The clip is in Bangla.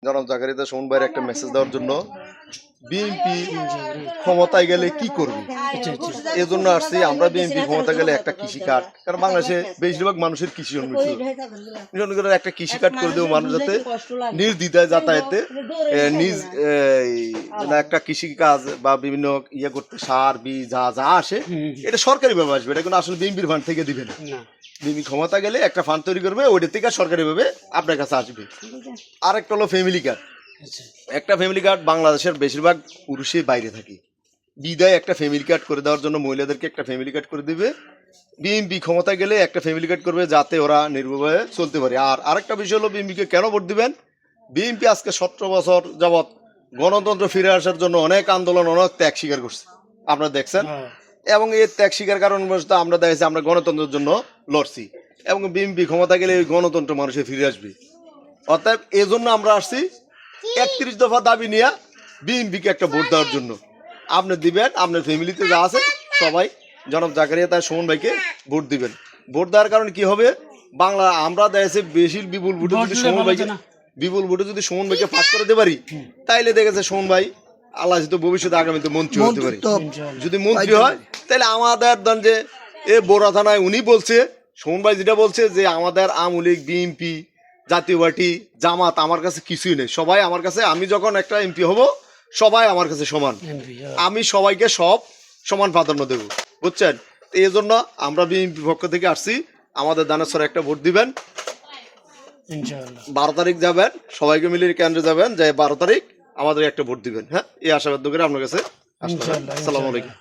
জনাব জাকারিয়া সুমন ভাইয়ের একটা মেসেজ দেওয়ার জন্য। বিএনপি ক্ষমতায় গেলে কি করবে, এই জন্য আসছি আমরা। বিএনপি ক্ষমতা গেলে একটা কৃষি কার্ড, কারণ বাংলাদেশে বেশিরভাগ মানুষের কৃষি উন্নত, একটা কৃষি কার্ড করে দেবো, মানুষ যাতে নির্দ্বিধায় যাতায়াতে নিজ একটা কৃষি কাজ বা বিভিন্ন ইয়ে করতে সার বীজ যা যা আসে এটা সরকারি ভাবে আসবে, এটা কোনো আসলে বিএনপির ফান্ড থেকে দিবে না। বিএনপি ক্ষমতা গেলে একটা ফান্ড তৈরি করবে, ওইটা থেকে সরকারি ভাবে আপনার কাছে আসবে। আর একটা হলো ফ্যামিলি কার্ড। একটা ফ্যামিলি কার্ড, বাংলাদেশের বেশিরভাগ পুরুষই বাইরে থাকে, বিদায় একটা ফ্যামিলি কার্ড করে দেওয়ার জন্য মহিলাদেরকে একটা ফ্যামিলি কার্ড করে দিবে। বিএনপি ক্ষমতায় গেলে একটা ফ্যামিলি কার্ড করবে যাতে ওরা নির্ভয়ে চলতে পারে। আর আরেকটা বিষয় হলো বিএনপিকে কেন ভোট দিবেন। বিএনপি আজকে 17 বছর যাবৎ গণতন্ত্র ফিরে আসার জন্য অনেক আন্দোলন, অনেক ত্যাগ স্বীকার করছে, আপনারা দেখছেন। এবং এই ত্যাগ স্বীকার কারণ আমরা দেখেছি আমরা গণতন্ত্রের জন্য লড়ছি, এবং বিএনপি ক্ষমতা গেলে এই গণতন্ত্র মানুষের ফিরে আসবে। অর্থাৎ এই জন্য আমরা আসছি 31 দফা দাবি নিয়ে বিএনপিকে একটা ভোট দেওয়ার জন্য। আপনি দিবেন, আপনার ফ্যামিলিতে যা আছে সবাই জনাব জাকারিয়া তার সুমন ভাইকে ভোট দিবেন। ভোট দেওয়ার কারণে কি হবে, বাংলা আমরা দেখেছি বেশি বিপুল ভোটে যদি সুমন ভাইকে পাস করে দিতে পারি, তাইলে দেখেছে সুমন ভাই আল্লাহ যেহেতু ভবিষ্যতে আগামীতে মন্ত্রী হতে পারে। যদি মন্ত্রী হয় তাহলে আমাদের ধরেন যে এ বোরা থানায় উনি বলছে, সুমন ভাই যেটা বলছে যে আমাদের আওয়ামী লীগ, বিএনপি, জাতীয় পার্টি, জামাত আমার কাছে কিছুই নেই, সবাই আমার কাছে, আমি যখন একটা এমপি হব সবাই আমার কাছে সমান, আমি সবাইকে সব সমান প্রাধান্য দেব, বুঝছেন। তো এই জন্য আমরা বিএনপি পক্ষ থেকে আসছি, আমাদের দানেশ্বরে একটা ভোট দিবেন। 12 তারিখ যাবেন, সবাইকে মিলে কেন্দ্রে যাবেন, যে 12 তারিখ আমাদের একটা ভোট দিবেন। হ্যাঁ, এই আশাবাদ করে আপনার কাছে আসসালামু আলাইকুম।